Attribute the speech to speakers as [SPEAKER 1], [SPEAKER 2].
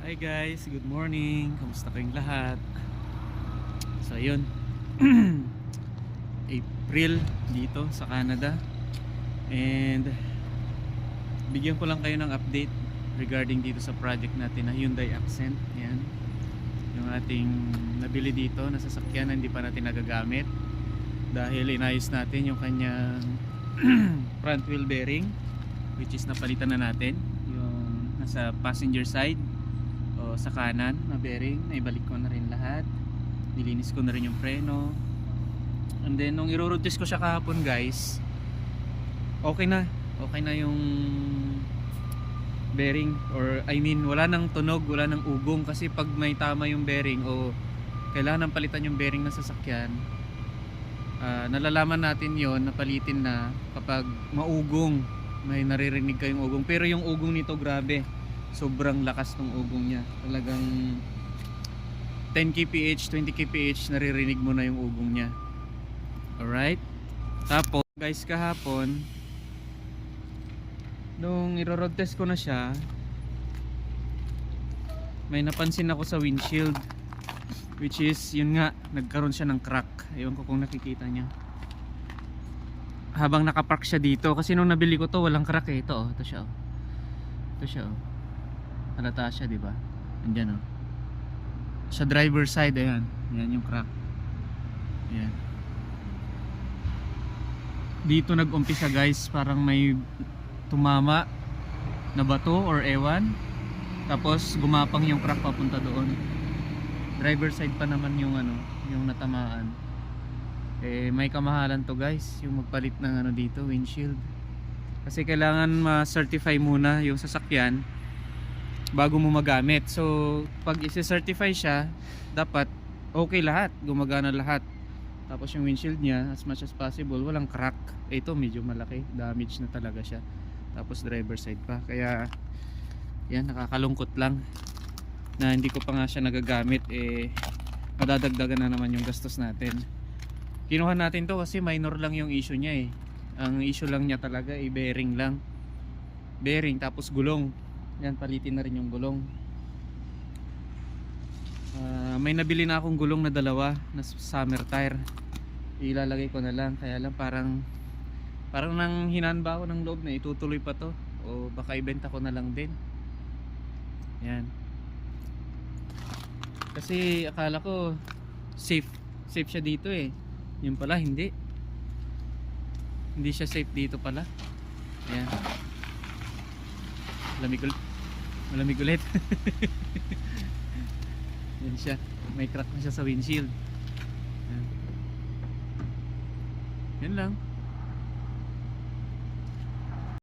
[SPEAKER 1] Hi guys, good morning. Kamusta kayong lahat? So yun, April dito sa Canada. And bigyan ko lang kayo ng update regarding dito sa project natin na Hyundai Accent. Yan, yung ating nabili dito na sasakyan na hindi pa natin nagagamit dahil inayos natin yung kanyang front wheel bearing, which is napalitan na natin yung nasa passenger side o sa kanan na bearing. Naibalik ko na rin lahat, nilinis ko na rin yung preno, and then nung i-road test ko siya kahapon guys, okay na yung bearing, or I mean wala nang tunog, wala nang ugong. Kasi pag may tama yung bearing o kailangan ng palitan yung bearing ng sasakyan, nalalaman natin yon, napalitin na kapag maugong, may naririnig kayong ugong. Pero yung ugong nito grabe, sobrang lakas ng ugong niya. Talagang 10 kph, 20 kph naririnig mo na yung ugong niya. Alright, tapos guys, kahapon nung i-road test ko na siya, may napansin ako sa windshield, which is yun nga, nagkaroon siya ng crack. Ewan ko kung nakikita niya habang nakapark siya dito. Kasi nung nabili ko to walang crack eh. Ito oh, ito siya oh. Ito siya oh. Halata siya, di ba? Andiyan oh. Sa driver side, ayan. Ayan yung crack. Ayan. Dito nag-umpisa guys, parang may tumama na bato or ewan. Tapos gumapang yung crack papunta doon. Driver side pa naman yung ano, yung natamaan. Eh may kamahalan to guys, yung magpalit ng ano dito, windshield. Kasi kailangan ma-certify muna yung sasakyan bago mo magamit. So pag i-certify siya, dapat okay lahat, gumagana lahat. Tapos yung windshield niya, as much as possible walang crack. Ito medyo malaki, damage na talaga siya. Tapos driver side pa. Kaya yan, nakakalungkot lang na hindi ko pa nga siya nagagamit. Eh madadagdagan na naman yung gastos natin. Kinuha natin to kasi minor lang yung issue niya eh. Ang issue lang niya talaga ay bearing lang. Bearing tapos gulong. Yan, palitin na rin yung gulong. May nabili na akong gulong na dalawa na summer tire. Ilalagay ko na lang. Kaya lang parang nang hinanba ako ng loob na itutuloy pa to, o baka ibenta ko na lang din. Yan. Kasi akala ko safe siya dito eh. Yun pala hindi siya safe dito pala. Yan. Malamig ulit. Yan siya, may crack na siya sa windshield. Yan lang.